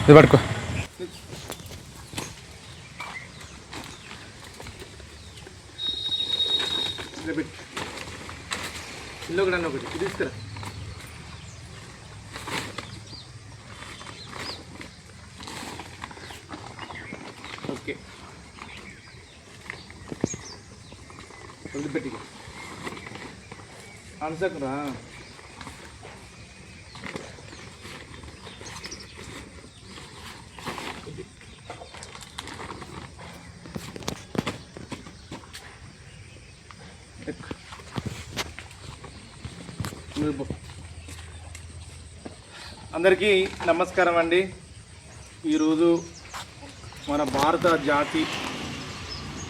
ఇది పట్టుకో. ఇల్లు కూడా ఒకటి తీసుకురా. ఓకే వదిలిపెట్టి అనసకురా. అందరికీ నమస్కారం అండి. ఈరోజు మన భారత జాతి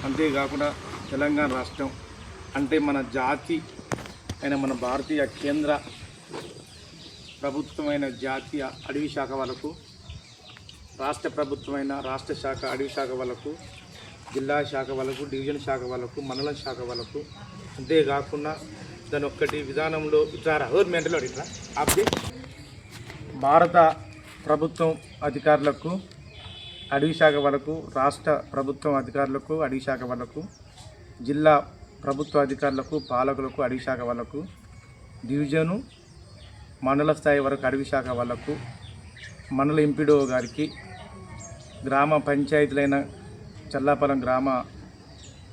అంతేకాకుండా తెలంగాణ రాష్ట్రం అంటే మన జాతి అయిన మన భారతీయ కేంద్ర ప్రభుత్వమైన జాతీయ అడవి శాఖ వాళ్ళకు, రాష్ట్ర ప్రభుత్వమైన రాష్ట్ర శాఖ అడవి శాఖ వాళ్ళకు, జిల్లా శాఖ వాళ్ళకు, డివిజన్ శాఖ వాళ్ళకు, మండలం శాఖ వాళ్ళకు, అంతేకాకుండా దాని ఒక్కటి విధానంలో ఇట్లా మెంటలో ఇట్లా ఆపి భారత ప్రభుత్వం అధికారులకు, అడవి శాఖ వాళ్ళకు, రాష్ట్ర ప్రభుత్వం అధికారులకు, అడవి శాఖ వాళ్ళకు, జిల్లా ప్రభుత్వ అధికారులకు, పాలకులకు, అడవి శాఖ వాళ్ళకు, డివిజను మండల స్థాయి వరకు అడవి శాఖ వాళ్ళకు, మండల ఎంపీడో గారికి, గ్రామ పంచాయతీలైన చల్లాపలం గ్రామ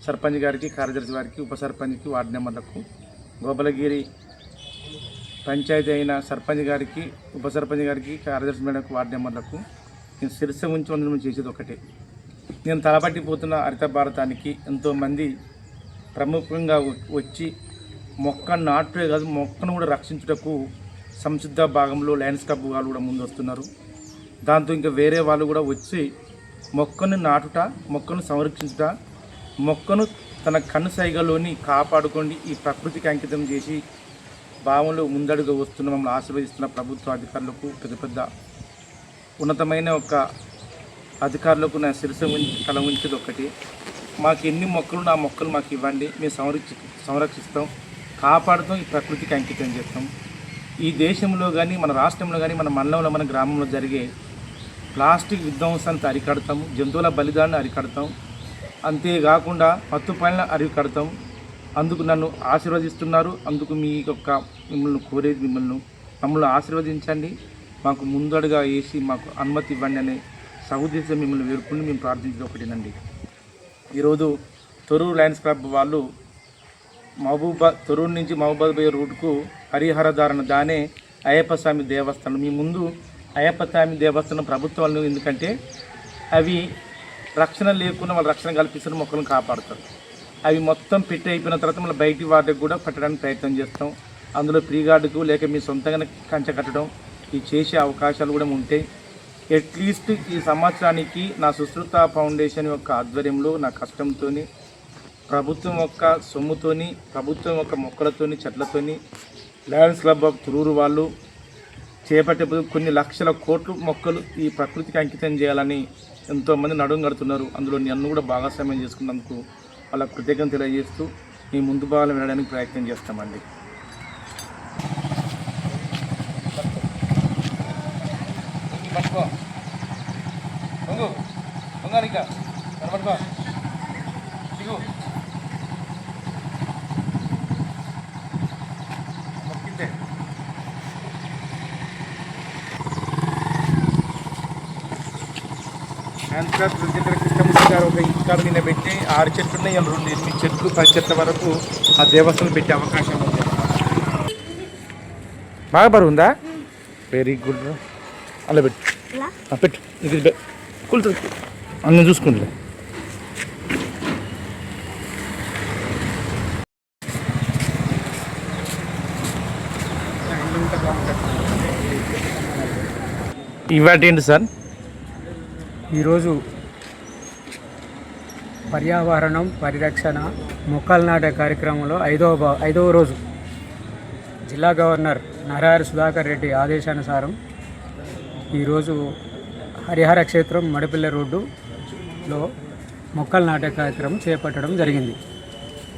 సర్పంచ్ గారికి, కార్యదర్శి వారికి, ఉప సర్పంచ్కి, వార్డు మెంబర్లకు, గోపాలగిరి పంచాయతీ అయిన సర్పంచ్ గారికి, ఉప సర్పంచ్ గారికి, కార్యదర్శి మేడకు, వార్డు మెంబర్లకు నేను శిరస్సు ఉంచి వందనం చేసేది ఒకటే. నేను తలపట్టిపోతున్న హరిత భారతానికి ఎంతోమంది ప్రముఖంగా వచ్చి మొక్క నాటే కాదు, మొక్కను కూడా రక్షించుటకు సంసిద్ధ భాగంలో ల్యాండ్స్కేప్ వాళ్ళు కూడా ముందు వస్తున్నారు. దాంతో ఇంకా వేరే వాళ్ళు కూడా వచ్చి మొక్కను నాటుట, మొక్కను సంరక్షించుట, మొక్కను తన కన్ను సైగలోని కాపాడుకోండి, ఈ ప్రకృతికి అంకితం చేసి భావంలో ముందడుగు వస్తున్న మమ్మల్ని ఆశీర్వదిస్తున్న ప్రభుత్వ అధికారులకు, పెద్ద పెద్ద ఉన్నతమైన ఒక అధికారులకు నా శిరస్సు తల ఉంచేది ఒకటి. మాకు ఎన్ని మొక్కలు నా మొక్కలు మాకు ఇవ్వండి, మేము సంరక్షిస్తాం, కాపాడుతాం, ఈ ప్రకృతికి అంకితం చేస్తాం. ఈ దేశంలో కానీ, మన రాష్ట్రంలో కానీ, మన మండలంలో, మన గ్రామంలో జరిగే ప్లాస్టిక్ విధ్వంసాన్ని అరికడతాం, జంతువుల బలిదాన్ని అరికడతాం, అంతేకాకుండా మత్తు పనులను అరికడతాం. అందుకు నన్ను ఆశీర్వదిస్తున్నారు. అందుకు మీ యొక్క మిమ్మల్ని కోరేది మమ్మల్ని ఆశీర్వదించండి, మాకు ముందడుగా వేసి మాకు అనుమతి ఇవ్వండి అనే సహోదయం మిమ్మల్ని వేడుకుని మేము ప్రార్థించేది ఒకటేనండి. ఈరోజు తొర్రూరు లయన్స్ క్లబ్ వాళ్ళు తొర్రూరు నుంచి మహబూబాబాద్ రూట్కు హరిహరధారణ దానే అయ్యప్ప స్వామి దేవస్థానం. మీ ముందు అయ్యప్ప స్వామి దేవస్థానం ప్రభుత్వాలను, ఎందుకంటే అవి రక్షణ లేకుండా వాళ్ళు రక్షణ కల్పిస్తారు, మొక్కలను కాపాడుతారు. అవి మొత్తం పెట్టి అయిపోయిన తర్వాత మళ్ళీ బయటి వాటికి కూడా పెట్టడానికి ప్రయత్నం చేస్తాం. అందులో ప్రీ గార్డుకు లేక మీ సొంతంగా కంచె కట్టడం ఇవి చేసే అవకాశాలు కూడా ఉంటాయి. అట్లీస్ట్ ఈ సంవత్సరానికి నా సుశ్రుత ఫౌండేషన్ యొక్క ఆధ్వర్యంలో నా కష్టంతో, ప్రభుత్వం యొక్క సొమ్ముతోని, ప్రభుత్వం యొక్క మొక్కలతోని, చెట్లతోని లయన్స్ క్లబ్ ఆఫ్ తొర్రూరు వాళ్ళు చేపట్టే కొన్ని లక్షల కోట్లు మొక్కలు ఈ ప్రకృతికి అంకితం చేయాలని ఎంతోమంది నడుం కడుతున్నారు. అందులో నన్ను కూడా భాగస్వామ్యం చేసుకున్నందుకు వాళ్ళ కృతజ్ఞత తెలియజేస్తూ మీ ముందు భాగాలు వినడానికి ప్రయత్నం చేస్తామండి. కృష్ణమూర్తి గారు ఒక ఇంటికాడ నిన్న పెట్టి 6 చెట్లు ఉన్నాయి, 8 చెట్లు 10 చెట్ల వరకు ఆ దేవస్థానం పెట్టే అవకాశం ఉంది. బాగా బరువు ఉందా? Very good. అలా పెట్టు పెట్టు, ఇది కూలుతుంది, అన్నీ చూసుకుంటలే. ఇవాటి ఏంటి సార్? ఈరోజు పర్యావరణం పరిరక్షణ మొక్కలు నాటే కార్యక్రమంలో ఐదవ రోజు జిల్లా గవర్నర్ నరహరి సుధాకర్ రెడ్డి ఆదేశానుసారం ఈరోజు హరిహర క్షేత్రం మడిపల్లె రోడ్డులో మొక్కలు నాటే కార్యక్రమం చేపట్టడం జరిగింది.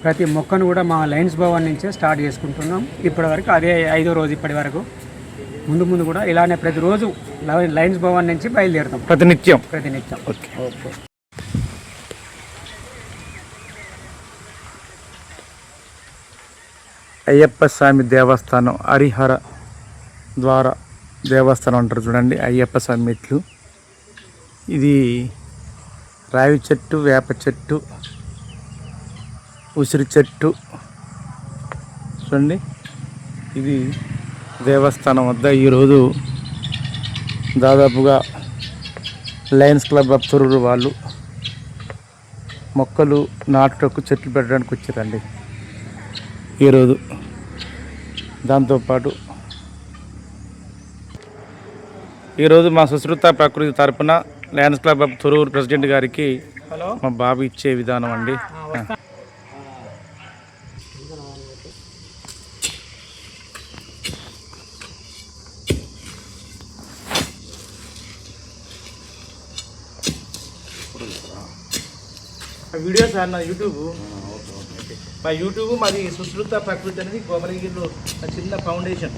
ప్రతి మొక్కను కూడా మా లయన్స్ భవన్ నుంచే స్టార్ట్ చేసుకుంటున్నాం. ఇప్పటివరకు అదే 5వ రోజు. ఇప్పటి వరకు ముందు ముందు కూడా ఇలానే ప్రతిరోజు లయన్స్ భవన్ నుంచి బయలుదేరుతాం ప్రతినిత్యం. ఓకే. అయ్యప్ప స్వామి దేవస్థానం హరిహర ద్వార దేవస్థానం అంటారు చూడండి. అయ్యప్ప స్వామి మెట్లు. ఇది రావి చెట్టు, వేప చెట్టు, ఉసిరి చెట్టు చూడండి. ఇది దేవస్థానం వద్ద ఈరోజు దాదాపుగా లయన్స్ క్లబ్ ఆఫ్ తొర్రూరు వాళ్ళు మొక్కలు నాటుటకు చెట్లు పెట్టడానికి వచ్చారండి ఈరోజు. దాంతోపాటు ఈరోజు మా సుశ్రుత ప్రకృతి తరపున Lions Club of Thorrur president గారికి మా బాబు ఇచ్చే విధానం అండి. వీడియోస్ అన్న యూట్యూబ్, మా యూట్యూబ్ మాది సుశ్రుత ప్రకృతి అనేది గోమలగిరిలో చిన్న ఫౌండేషన్.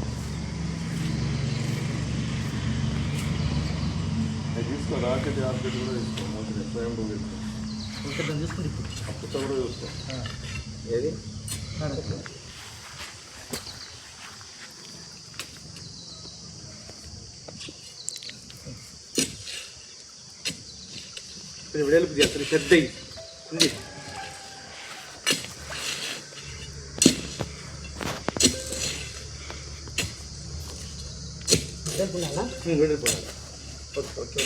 విడేలుపు చేస్తారు పెద్ద ఉంది. ఓకే.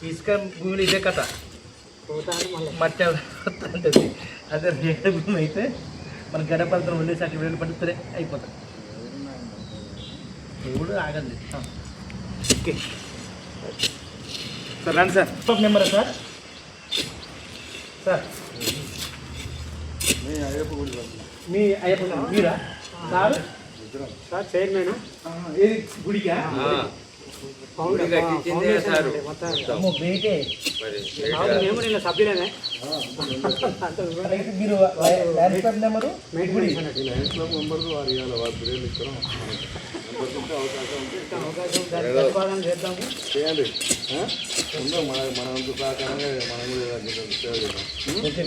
ఇసుక భూమిలో ఇదే కథ. మట్టి ఉంటుంది. అదే రేగడి భూమి అయితే మన గడపలతో ఉండేసరికి వేలు పడితే అయిపోతుంది. ఎవడు ఆగండి. ఓకే సార్, రండి సార్. నెంబరా సార్? సార్ మీ అయ్యప్ప మీరా సార్? Sir chairman. ఏది గుడికా? సభ్యులేనే. మీరు నెంబరు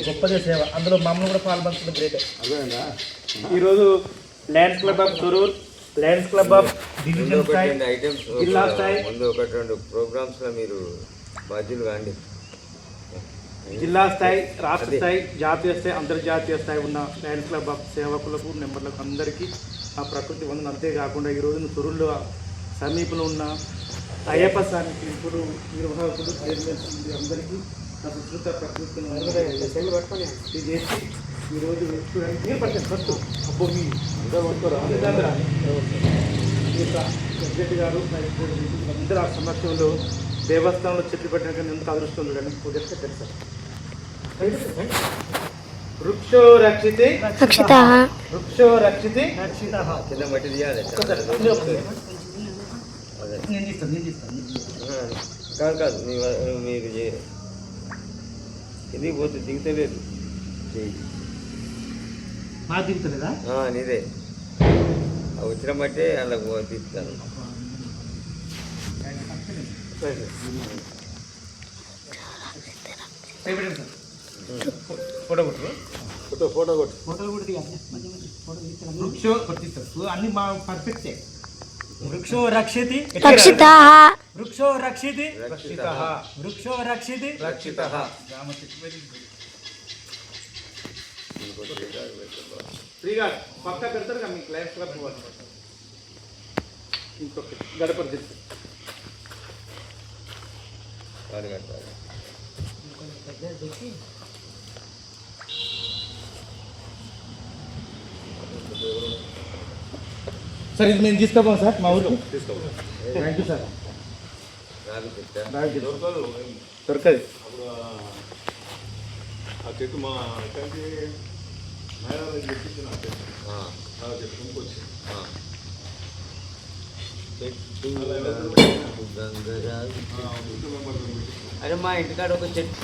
గొప్పదే సేవ. అందులో మమ్మల్ని కూడా పాల్పంచుకుంటే గ్రేట్. ఈరోజు Lions Club of Thorrur, Lions Club of division స్థాయి, జిల్లా స్థాయి, ముందు 1-2 ప్రోగ్రామ్స్లో మీరు బాధ్యులు కాండి. జిల్లా స్థాయి, రాష్ట్ర స్థాయి, జాతీయ స్థాయి, అంతర్జాతీయ స్థాయి ఉన్న లయన్స్ క్లబ్ ఆఫ్ సేవకులకు, మెంబర్లకు అందరికీ ఆ ప్రకృతి వందన. అంతేకాకుండా ఈరోజు తొర్రూరులో సమీపంలో ఉన్న అయ్యప్ప స్వామికి ఇప్పుడు నిర్వాహకులు, చైర్మన్స్ అందరికీ ఆ సుశ్రుత ప్రకృతిని ఇది చేసి ఈరోజు మీరు పట్టారు ఫస్ట్. అబ్బో మీ ప్రెసిడెంట్ గారు అందరూ ఆ సమక్షంలో దేవస్థానంలో చెట్లు పెట్టడానికి ఎంత అదృష్టం చూడండి. చెప్తే తెలుసా? వృక్షో రక్షితే వృక్షో రక్షితే కింద మట్టి తీయాలి. కాదు మీరు ఎందుకు పోతే దిగుతలేదు. మా దిగుతలేదా? నీదే వచ్చిన బట్టే అలా తీస్తాను. ఫోటో కొట్టు. ఫోటో కొట్టు. ఫోటోలు కూడా వృక్షో కొట్టిస్తారు అన్ని మా పర్ఫెక్టే. వృక్షో రక్షితి రక్షితః, వృక్షో రక్షితి రక్షితః, వృక్షో రక్షితి రక్షితః. ఫ్రీగా పక్కా పెడతారు కదా మీ లయన్స్ క్లబ్ వాళ్ళు. ఇంకొకటి గడప తాడు కట్టాలి. సార్ ఇది మేము తీసుకోపోం సార్ మా ఊరు థ్యాంక్ యూ సార్. రాగి చెట్ట దొరకదు ఆ చెట్టు మా ఎక్కడికి మేడారం చెట్టు నా చెట్టు ఆ, ఆ చెట్టు కొనుక్కొచ్చి ఆ. చెట్టు గంగరాజు అరే మా ఇంటికాడ ఒక చెట్టు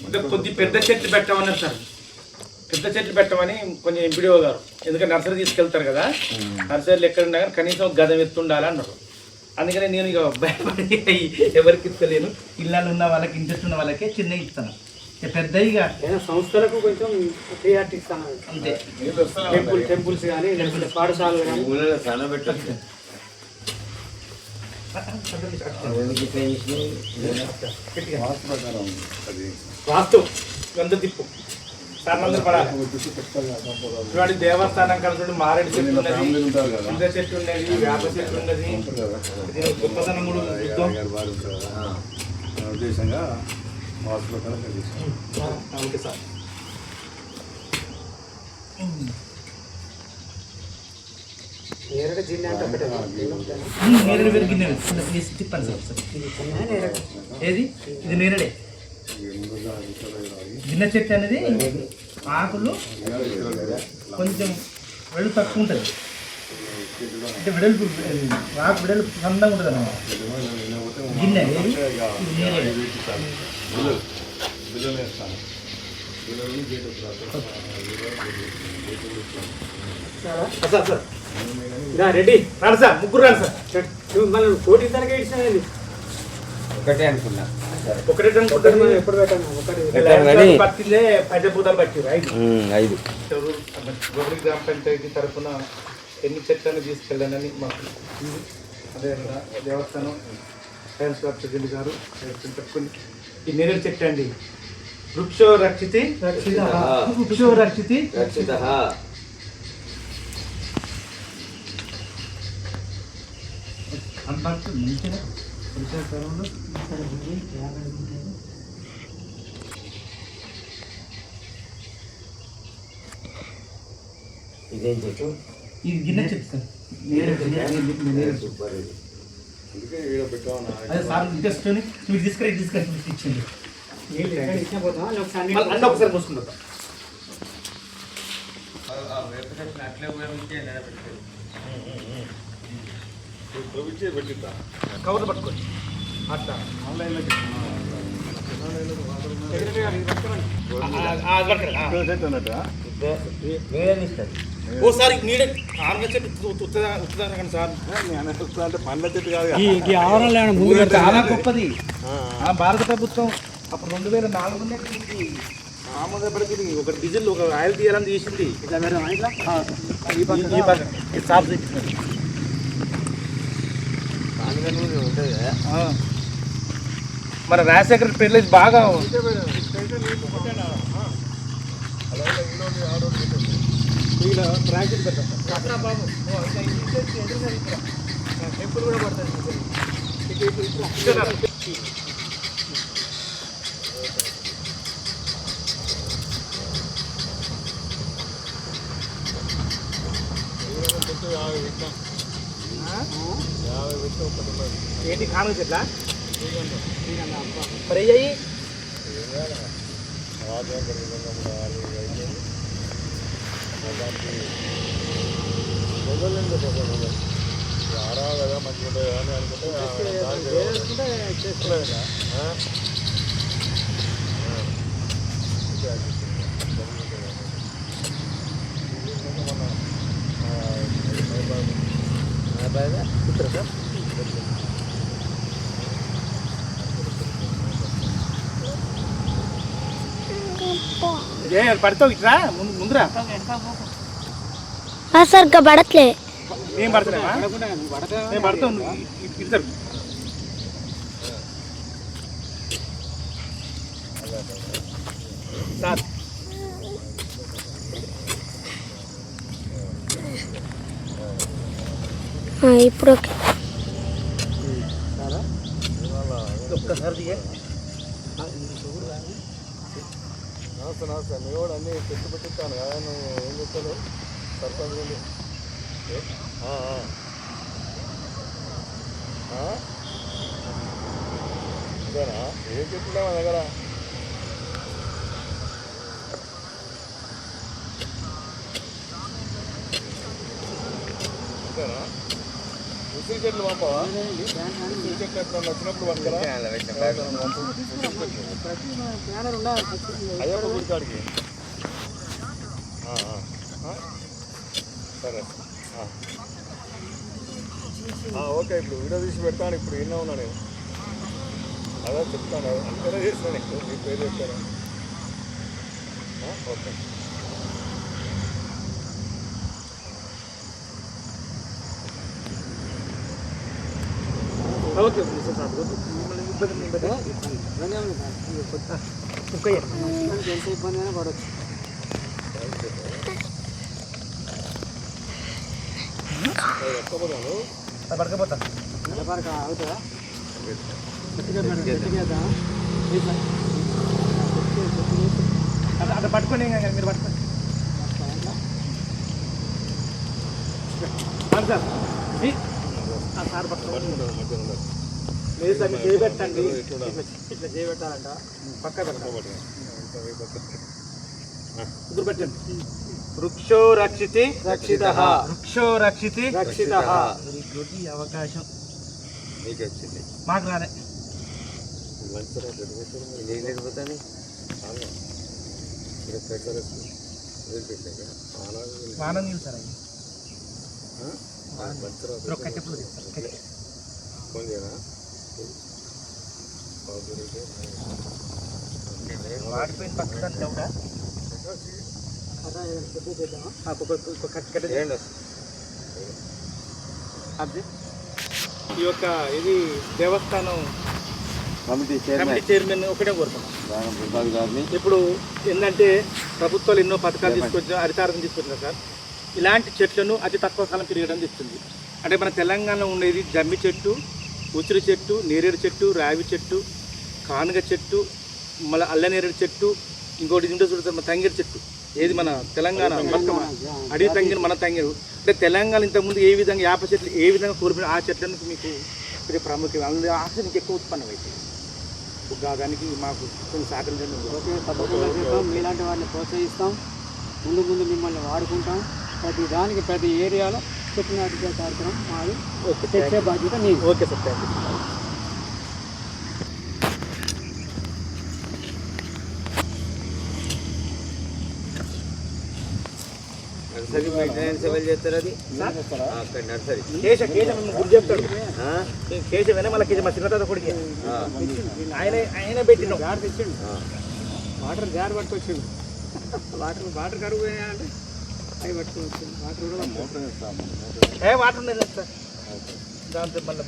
అంటే కొద్ది పెద్ద చెట్లు పెట్టమన్నారు సార్. పెద్ద చెట్లు పెట్టమని కొంచెం ఎంపీడీఓ గారు, ఎందుకంటే నర్సరీ తీసుకెళ్తారు కదా, నర్సరీలు ఎక్కడ ఉన్నా కానీ కనీసం ఒక గదం ఎత్తుండాలి అన్నారు. అందుకని నేను ఇక భయపడి ఎవరికి ఇస్తలేను. ఇళ్ళలో ఉన్న వాళ్ళకి, ఇంట్రెస్ట్ ఉన్న వాళ్ళకే చిన్నగా ఇస్తాను. పెద్దగా సంస్థలకు కొంచెం ప్రియారిటీ ఇస్తాను అంతే. టెంపుల్స్ కానీ లేకపోతే పాఠశాలలు కానీ ఊళ్ళో సన్న పెట్టచ్చు. వాస్తు గంధ తిప్పు సార్లందరూ పడాలి. ఇటువంటి దేవస్థానం కలిసి మారేడు చెట్టు ఉన్నది, ఇంత చెట్టు ఉన్నది, వేప చెట్టు ఉన్నది. ఇది గొప్పతనం కూడా యుద్ధం. ఉద్దేశంగా హాస్పిటల్ ఓకే సార్. నేరడ జిల్లా అంటే ఒకటే నేరేడు పెరిగింది తిప్పాను సార్. ఏది ఇది నేరేడే గిన్నె చెట్టు అనేది ఆకులు కొంచెం వెడల్పు తక్కువ ఉంటుంది. అంటే వెడల్పు ఆకు వెడల్పు సన్నగా ఉంటుంది అన్నమాట. గిన్నె ఏది ఇది నేరేడు. సార్ సార్ రెడీ రాడు సార్, ముగ్గురు రాడు సార్. నువ్వు మళ్ళీ కోటి తనకే ఇచ్చినది ఒకటే అనుకున్నా. ఒకటే అనుకుంటారు. ఎప్పుడు పెట్టాను ఒకటి పట్టిందే పంచభూతాలు పట్టిరు 5 గోబరి గ్రామ పంచాయతీ తరఫున ఎన్ని చెట్లను తీసుకెళ్ళానని మాకు అదే దేవస్థానం సైన్స్ క్లబ్ ప్రెసిడెంట్ గారు చెప్పుకుని ఈ నేరేడు చెట్టు అండి. వృక్షో రక్షితి వృక్షో రక్షితి రక్షితః. మంచిగా ఇదేం చెట్టు? ఇది గిన్నె చెట్టు సార్. నేరేడు సూపర్ ఇది. అందుకే ఈడ పెట్టామన్నా. అదే సార్ తీసుకొని మీరు తీసుకొని ఇచ్చింది. ఇచ్చిన పోతాం అన్నీ ఒకసారి పోసుకుంటాం. అట్లే ఉపయోగించే ప్రొవిచ్చే పెట్టిద్దా కవర్లు పట్టుకోండి అట్లా ఆన్లైన్లో ఓసారి నీడే ఆరుగ చెట్టు ఉత్తరాఖండ్ సార్ అంటే పండ్ల చెట్టు కాదు ఈ ఆవరణలో ముందు చాలా గొప్పది. భారత ప్రభుత్వం అప్పుడు 2004 ఆమోదపడికి ఒక డీజిల్ ఒక ఆయిల్ తీయాలని తీసింది. మన రాజశేఖర్ పెళ్ళి బాగా టెంపుల్ కూడా పడుతుంది. ఏంటి కాను చెట్ల మరి అయ్యాయి కదా మంచిగా ఉంటుంది అని అనుకుంటే పడతావు ఇట్రా ముందురా. సార్ ఇంకా పడట్లే. మేము పడతలేమా? మేము పడతాం ఇద్దరు. సార్ ఇప్పుడు ఓకే. ఒక్కసారి దిగే నమస్తే మీ కూడా అన్నీ పెట్టి పెట్టిస్తాను కదా నువ్వు ఏం చెప్తావు సర్పంచ్ గురించి ఇదేనా ఏం చెప్తున్నా మన దగ్గర ఇదేనా ఉసిరి చెట్లు పంపవా ఉసిరి చెట్లు ఎప్పుడు వచ్చినప్పుడు పంపరా అయ్యప్ప గుడి కాడికి సరే ఓకే ఇప్పుడు వీడియో తీసి పెడతాను ఇప్పుడు విన్నా ఉన్నా నేను అదే చెప్తాను అంతేనే చేసిన నీకు మీ పేరు చెప్తాను ఓకే ఓకే ఎంత ఇబ్బంది అయినా పడవచ్చు. పడకపోతా అవుతుందా? అట్లా పట్టుకొని మీరు పట్టుకోండి సార్ పట్టుకోండి లేదు సార్ మీరు చేయబెట్టండి ఇట్లా చేయబెట్టాలంట పక్క పెట్టండి కుదురు పెట్టండి వృక్షో రక్షితి రక్షితః వృక్షో రక్షితి రక్షితః ఈ అవకాశం మీకు వచ్చింది మాకు రాలే ఇది లేకపోతే వానం నీళ్ళు సార్ అవి కట్టెప్పుడు ఫోన్ చేయనా వాడిపోయిన పక్కన డౌటా ఈ యొక్క ఇది దేవస్థానం కమిటీ కమిటీ చైర్మన్ ఒకటే కోరుతున్నాం ప్రసాద్ గారిని. ఇప్పుడు ఏంటంటే ప్రభుత్వాలు ఎన్నో పథకాలు తీసుకొచ్చా హరితారం తీసుకొచ్చారు సార్. ఇలాంటి చెట్లను అతి తక్కువ కాలం పెరగడం తెస్తుంది. అంటే మన తెలంగాణలో ఉండేది జమ్మి చెట్టు, ఉసిరి చెట్టు, నేరేడు చెట్టు, రావి చెట్టు, కానుగ చెట్టు, మళ్ళీ అల్లనేరేడు చెట్టు, ఇంకోటి ఉంటే చూడండి తంగేడు చెట్టు. ఏది మన తెలంగాణ బతుకమ్మ అడవి తంగిన మన తంగిడు. అంటే తెలంగాణ ఇంతకుముందు ఏ విధంగా యాప చెట్లు ఏ విధంగా కోల్పోయిన ఆ చెట్లను మీకు ఇది ప్రాముఖ్యం అందులో ఆక్సిజన్ ఎక్కువ ఉత్పన్నం అవుతుంది. దానికి మాకు కొన్ని సహకరించండి. ఓకే, తప్పకుండా చేస్తాం. మీలాంటి వారిని ప్రోత్సహిస్తాం. ముందు ముందు మిమ్మల్ని వాడుకుంటాం. ప్రతి దానికి ప్రతి ఏరియాలో చెట్టు నాటికే కార్యక్రమం మాది. తెచ్చే బాధ్యత మీకు. Okay sir, thank you. Nursery maintenance ఎవరు చేస్తారు? అది అక్కడ నర్సరీ కేశ మిమ్మల్ని గుర్తు చెప్తాడు. కేశవేనా మళ్ళీ కేశ మా చిన్న కొడుకు ఆయన పెట్టిన జార్ తెచ్చిండు. Water jar పట్టుకొచ్చిండు. వాటర్ కరువు అంటే అవి పట్టుకొచ్చిండు. వాటర్ కూడా వాటర్ ఉండేది సార్. దాంతో మళ్ళీ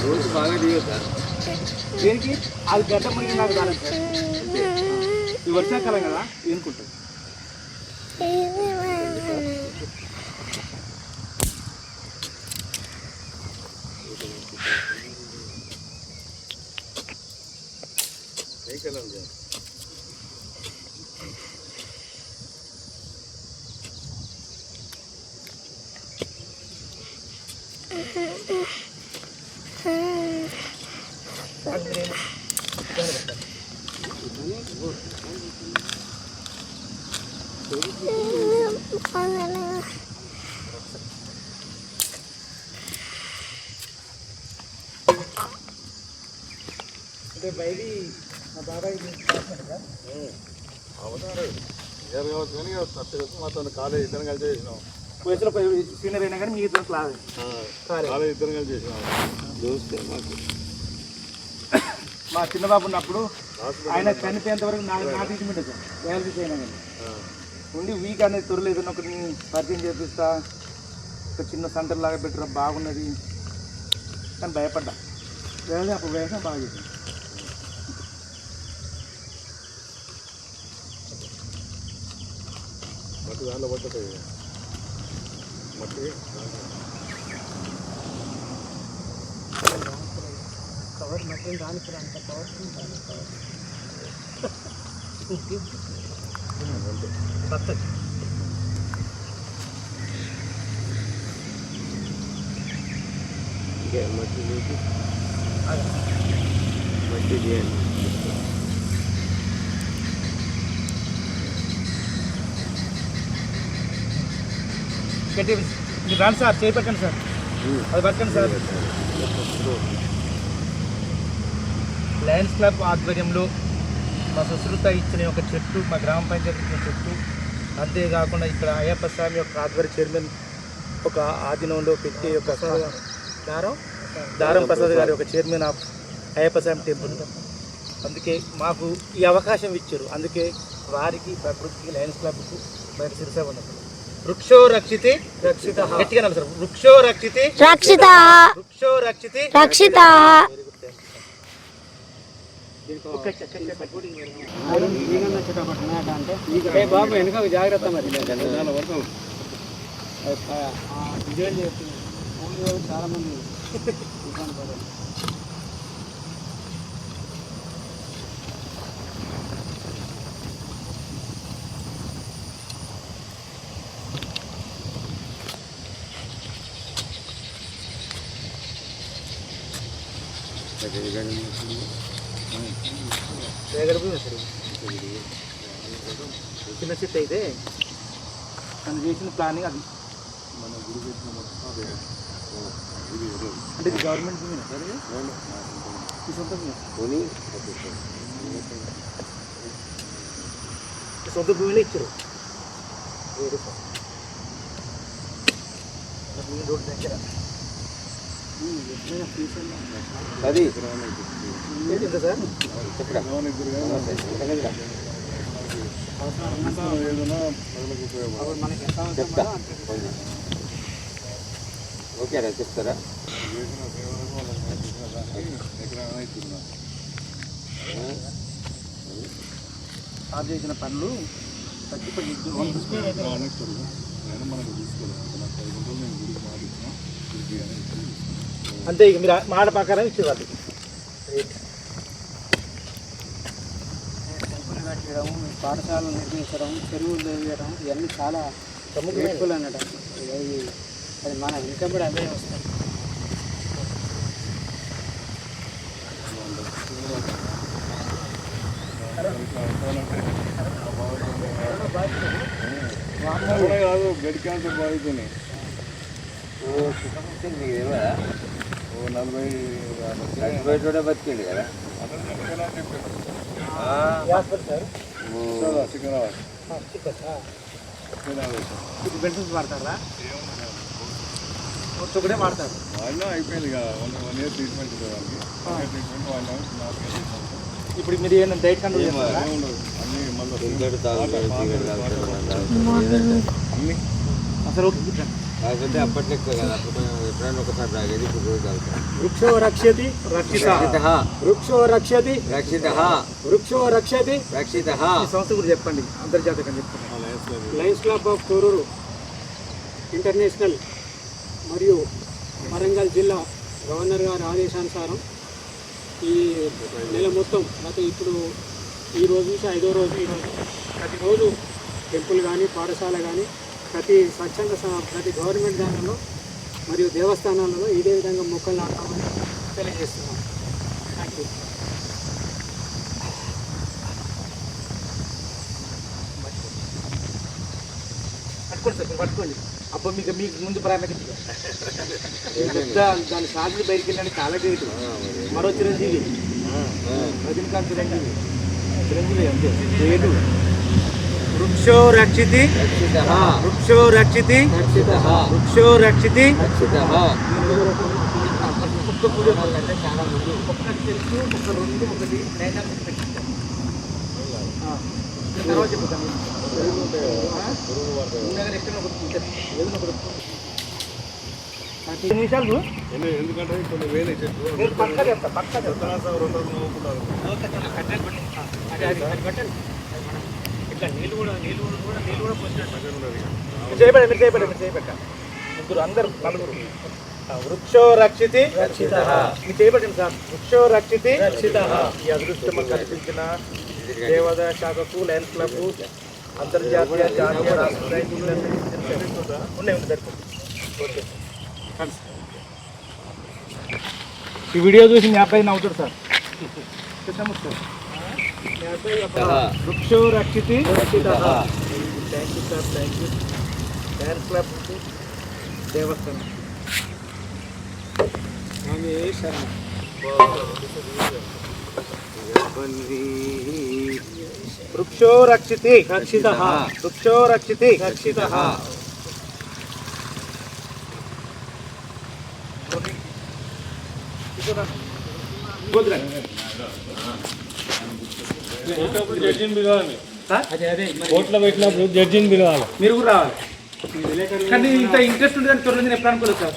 రోజు బాగా దిగదు సార్. దేనికి అది గడ్డ మునిగి నాకు రాలేదు సార్. ఈ వర్షాకాలం కదా ఏనుకుంటుంది. అంటే బయటి మా బాబాయ్ అవుతారు ఇయర్ కావచ్చు కానీ మాతో కాలేజ్ ఇద్దరం కలిసి చేసినాం. వయసులో సీనియర్ అయినా కానీ మీ ఇద్దరు క్లాస్ కాలేజ్ ఇద్దరం కలిసి చేసినాం. మా చిన్నబాబు ఉన్నప్పుడు ఆయన చనిపోయేంత వరకు నా ట్రీట్మెంట్ సార్. డయాలసిస్ అయినా కానీ ఉండి వీక్ అనేది త్వరలో ఏదైనా ఒకటి పరిచయం చేపిస్తా, ఒక చిన్న సెంటర్ లాగా పెట్టరా బాగున్నది కానీ భయపడ్డా వేరే అప్పుడు వ్యవసాయం బాగా చేసింది. మట్టి దాంట్లో పడుతుంది మట్టి కవర్ మట్టి దానికి అంత కవర్ మట్టి మట్టి చేయండి. మీరు రాండి సార్, చేపట్టండి సార్, అది పట్టండి సార్. లయన్స్ క్లబ్ ఆధ్వర్యంలో మా సుశ్రుత ఇచ్చిన ఒక చెట్టు, మా గ్రామ పంచాయతీ ఇచ్చిన చెట్టు, అంతేకాకుండా ఇక్కడ అయ్యప్ప స్వామి యొక్క ఆధ్వర్య చైర్మన్ ఒక ఆధీనంలో పెట్టే ఒక దారం ప్రసాద్ గారి ఒక chairman of Ayyappa Swamy temple. అందుకే మాకు ఈ అవకాశం ఇచ్చారు. అందుకే వారికి, ప్రకృతికి, లయన్స్ క్లబ్కు బయట శిరస ఉన్నది. వృక్షో రక్షితే రక్షిత, గట్టిగా సార్. వృక్షో రక్షితే రక్షిత, వృక్షో రక్షితే రక్షిత. అంటే బాబు వెనుక జాగ్రత్త మరి చాలా మంది ఇబ్బంది పడారు. చిన్న చెట్టు అయితే తను చేసిన ప్లానింగ్ అది. అంటే ఇది గవర్నమెంట్ భూమినా సార్? ఈ సొంత భూమి, సొంత భూమిలో ఇచ్చారు. రోడ్డు దగ్గర అది ఎంత సార్? ఏదైనా ప్రజలకు ఉపయోగపడాలి. మనకి ఎంత చెప్తా. ఓకేనా, చెప్తారా? చేసిన సేవలకు వాళ్ళకి ఎకరాలు అవుతుందా? సార్ చేసిన పనులు తగ్గిపోయి అనేస్తారు నేను మనకు తీసుకోలేదు. నాకు 5 రోజులు నేను గుడికి మాటిచ్చిన గుడికి అనేది అంతే. ఇక మీరు మాట ప్రకారం ఇచ్చేవాళ్ళు. టెంపుల్ కట్టడం, పాఠశాలలు నిర్మించడం, చెరువులు నిర్మించడం, ఇవన్నీ చాలా గ్రేట్ఫుల్ అన్నట్టు. అది మన ఇన్కమ్ కూడా అదే వస్తుంది. కాదు, బ్లడ్ క్యాన్సర్ బాధితున్నాయి. మీకు తెలియదా? ఓ 40 చచ్చిపోయేటోడే బతికిండు కదా. సికింద్రాబాద్ ఇది మెడిసిన్స్ వాడతారా? ఒకటే వాడతారు. వాళ్ళ అయిపోయింది కదా, 1 year ట్రీట్మెంట్ వాళ్ళకి. ట్రీట్మెంట్ వాళ్ళు ఇప్పుడు మీరు ఏమైనా డైట్ కంట్రోల్ చేస్తారా? ఉండదు అన్నీ మళ్ళీ ఇంకోటి తాగుతాడు, సిగరెట్ తాగుతాడు, ఏదంటే అన్నీ అసలు ఓకే కూర్చోండి. కాకపోతే అప్పట్లో ఎక్కువ కదా. అప్పుడు మనం ఎప్పుడైనా ఒకసారి తాగేది, ఇప్పుడు రోజు తాగుతాం. వృక్షో రక్షతి రక్షిత, వృక్షో రక్షతి రక్షిత, వృక్షో రక్షతి. రక్షిత. ఈ సంస్థ గురించి చెప్పండి, అంతర్జాతీయంగా చెప్తాను. Lions Club of Thorrur international మరియు వరంగల్ జిల్లా గవర్నర్ గారి ఆదేశానుసారం ఈ నెల మొత్తం ఇప్పుడు ఈ రోజు నుంచి 5వ రోజు, ఈరోజు ప్రతిరోజు టెంపుల్ కానీ, పాఠశాల కానీ, ప్రతి ప్రతి గవర్నమెంట్ దానిలో మరియు దేవస్థానాలలో ఇదే విధంగా మొక్కలు నాటామని తెలియజేస్తున్నాం. Thank you. పట్టుకోండి సార్, మీరు పట్టుకోండి. అప్పుడు మీకు ముందు ప్రాముఖ్యత దాని సాధన బయటికి వెళ్ళడానికి చాలా గ్రేట్. మరో చిరంజీవి, రజనీకాంత్ చిరంజీవి అంతే గ్రేటు. వృక్షో రక్షితి రక్షిత, వృక్షో రక్షితి రక్షిత, వృక్షో రక్షితి. రక్షిత. ఒక్క పూజ అంటే చాలా ముందు ఒక్క చెట్టు, ఒక 2, 1 డైనా పెట్టించాం. తర్వాత చెప్తాను. ఎక్కడ 10 నిమిషాలు ఎందుకంటే కొన్ని వేరే చెట్లు మీరు పక్కా చెప్తా పక్కా చెప్తా ఇట్లా నీళ్ళు కూడా చేయబెట్ట ముగ్గురు అందరు నలుగురు వృక్షో రక్షితి మీరు చేయబెట్టండి సార్. వృక్షో రక్షితి ఈ అదృష్టం కల్పించిన దేవాదాయ శాఖకు లయన్స్ క్లబ్ అంతర్జాతీయ జాతీయ రాష్ట్ర ఉన్నాయి ఓకే. ఈ వీడియో చూసి మీ అబ్బాయి నవ్వుతాడు సార్. వృక్షో రక్షితి thank you sir. Thank you. Lions Club దేవస్థానం వృక్షో రక్షితి రక్షితః వృక్షో రక్షితి రక్షితః. కోర్టులో పెట్టినప్పుడు జడ్జిని పిలవాలి. మీరు కూడా రావాలి. కానీ ఇంత ఇంట్రెస్ట్ ఉంది కానీ త్వరలో నేను ఎప్పుడు అనుకోలేదు సార్.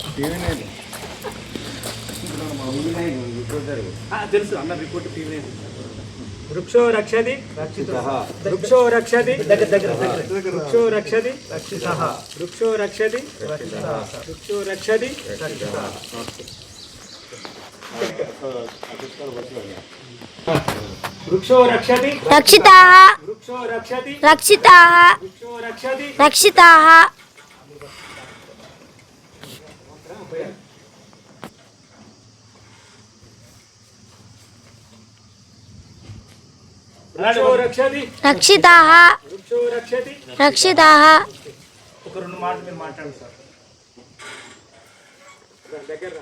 తెలుసు అన్న రిపోర్ట్ టీవీ. వృక్షో రక్షతి రక్షితః వృక్షో రక్షతి వృక్షో రక్షతి రక్షితః వృక్షో రక్షతి వృక్షో రక్షతి వృక్షో రక్షతి రక్షితాః వృక్షో రక్షతి రక్షితాః వృక్షో రక్షతి రక్షితాః వృక్షో రక్షతి రక్షితాః వృక్షో రక్షతి రక్షితాః. ఒక 2 మాటలు మీరు మాట్లాడండి సార్. దగ్గర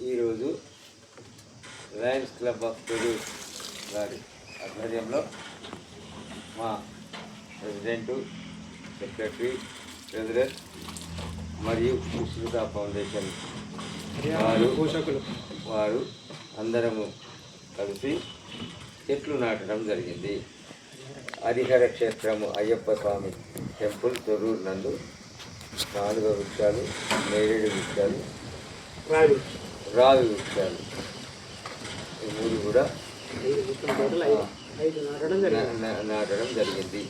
ఈరోజు లయన్స్ క్లబ్ ఆఫ్ తొర్రూరు గారి ఆధ్వర్యంలో మా ప్రెసిడెంటు, సెక్రటరీ, ట్రెజరర్ మరియు విశ్రుత ఫౌండేషన్ వారు అందరము కలిసి చెట్లు నాటడం జరిగింది. హరిహర క్షేత్రము అయ్యప్ప స్వామి టెంపుల్ తొర్రూరు నందు 4 వృక్షాలు, నేరేడు వృక్షాలు, రావి వృక్షాలు ఈ 3 కూడా నాటడం జరిగింది.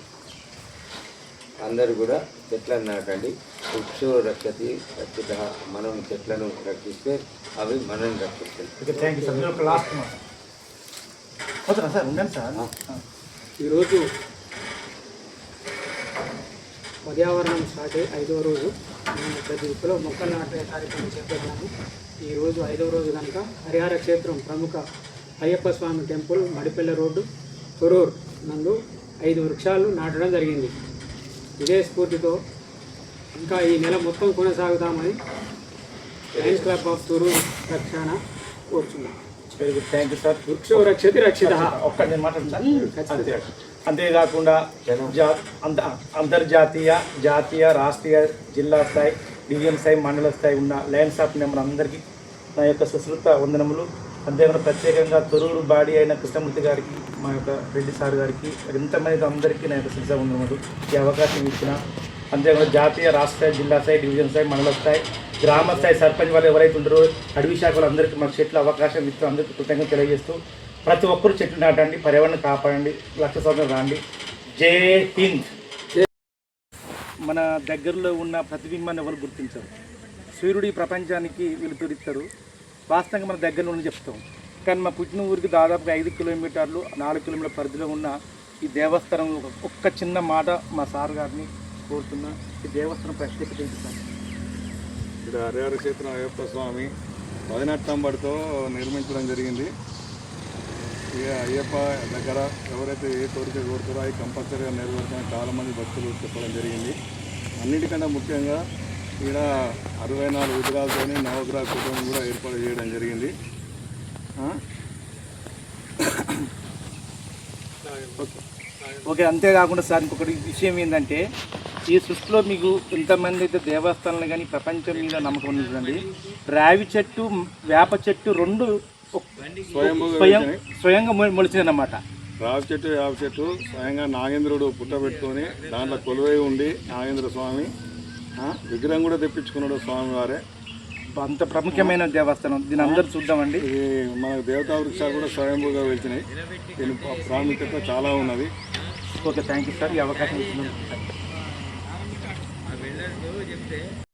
అందరూ కూడా చెట్లను నాటండి. వృక్షో రక్షతి రక్షిత. మనం చెట్లను రక్షిస్తే అవి మనం రక్షిస్తాయి. Thank you sir. మీరు ఒక లాస్ట్ మాట వద్దునా సార్ ఉండండి సార్. ఈరోజు పర్యావరణం స్టార్ట్ అయ్యి 5వ రోజు మేము ప్రతి ఒక్కలో మొక్కలు నాటే కార్యక్రమం చేపట్టాము. ఈరోజు 5వ రోజు కనుక హరిహర క్షేత్రం ప్రముఖ అయ్యప్ప స్వామి టెంపుల్ మడిపల్లె రోడ్డు తొర్రూరు నందు 5 వృక్షాలు నాటడం జరిగింది. ఇదే స్ఫూర్తితో ఇంకా ఈ నెల మొత్తం కొనసాగుతామని లయన్స్ క్లబ్ ఆఫ్ తొర్రూరు రక్షణ కోరుచున్నాం. Very good. Thank you sir. వృక్షో రక్షతి రక్షిత. ఒక్క నేను మాట్లాడుతాను. అంతేకాకుండా అంతర్జాతీయ, జాతీయ, రాష్ట్రీయ, జిల్లా స్థాయి, డివిజన్ స్థాయి, మండల స్థాయి ఉన్న లయన్స్ ఆఫ్ మెంబర్ అందరికీ నా యొక్క సుశ్రుత వందనములు. అంతేకాకుండా ప్రత్యేకంగా తొర్రూరు బాడీ అయిన కృష్ణమూర్తి గారికి, మా యొక్క రెడ్డి సార్ గారికి, ఎంతమంది అందరికీ నా యొక్క సుశ్రుత వందనములు. ఈ అవకాశం ఇచ్చిన అంతేకాకుండా జాతీయ, రాష్ట్ర స్థాయి, జిల్లా స్థాయి, డివిజన్ స్థాయి, మండల స్థాయి, గ్రామ స్థాయి సర్పంచ్ వాళ్ళు ఎవరైతే ఉంటారో అడవి శాఖలు అందరికీ మాకు చెట్లు అవకాశం ఇస్తూ అందరికీ కృతజ్ఞతలు తెలియజేస్తూ ప్రతి ఒక్కరూ చెట్లు నాటండి, పర్యావరణం కాపాడండి, 1,00,000 సంవత్సరం రాండి. జై హింద్. మన దగ్గరలో ఉన్న ప్రతిబింబాన్ని ఎవరు గుర్తించరు. సూర్యుడి ప్రపంచానికి వెలుతురిస్తారు. వాస్తవంగా మన దగ్గరలో ఉన్న చెప్తాం. కానీ మా పుట్టిన ఊరికి దాదాపుగా 5 కిలోమీటర్లు 4 కిలోమీటర్ల పరిధిలో ఉన్న ఈ దేవస్థానం ఒక్క చిన్న మాట మా సార్ గారిని కోరుతున్నా. ఈ దేవస్థానం ప్రత్యేకత ఏంటి సార్? ఇక్కడ హరిహర క్షేత్రం అయ్యప్ప స్వామి 18 నిర్మించడం జరిగింది. ఇక అయ్యప్ప దగ్గర ఎవరైతే ఏ కోరిక కోరుతారో అవి కంపల్సరీగా నెరవేరుతాయని చాలామంది భక్తులు చెప్పడం జరిగింది. అన్నిటికన్నా ముఖ్యంగా ఇక్కడ 64 విగ్రహాలతో నవగ్రహ కుటుంబం కూడా ఏర్పాటు చేయడం జరిగింది. ఓకే. అంతేకాకుండా సార్ ఇంకొకటి విషయం ఏంటంటే ఈ సృష్టిలో మీకు ఎంతమంది అయితే దేవస్థానాలు కానీ ప్రపంచం మీద నమ్మకం ఉందండి. రావి చెట్టు, వేప చెట్టు 2 స్వయంగా మొలిచిందన్నమాట. రావి చెట్టు, వేప చెట్టు స్వయంగా నాగేంద్రుడు పుట్టబెట్టుకొని దాంట్లో కొలువై ఉండి నాగేంద్ర స్వామి విగ్రహం కూడా తెప్పించుకున్నాడు స్వామివారే. అంత ప్రాముఖ్యమైన దేవస్థానం, దీని అందరూ చూద్దామండి. ఇది మన దేవతా వృక్షాలు కూడా స్వయంభూగా వెళ్తున్నాయి. దీని ప్రాముఖ్యత చాలా ఉన్నది. ఓకే, థ్యాంక్ యూ సార్, ఈ అవకాశం ఇచ్చినందుకు.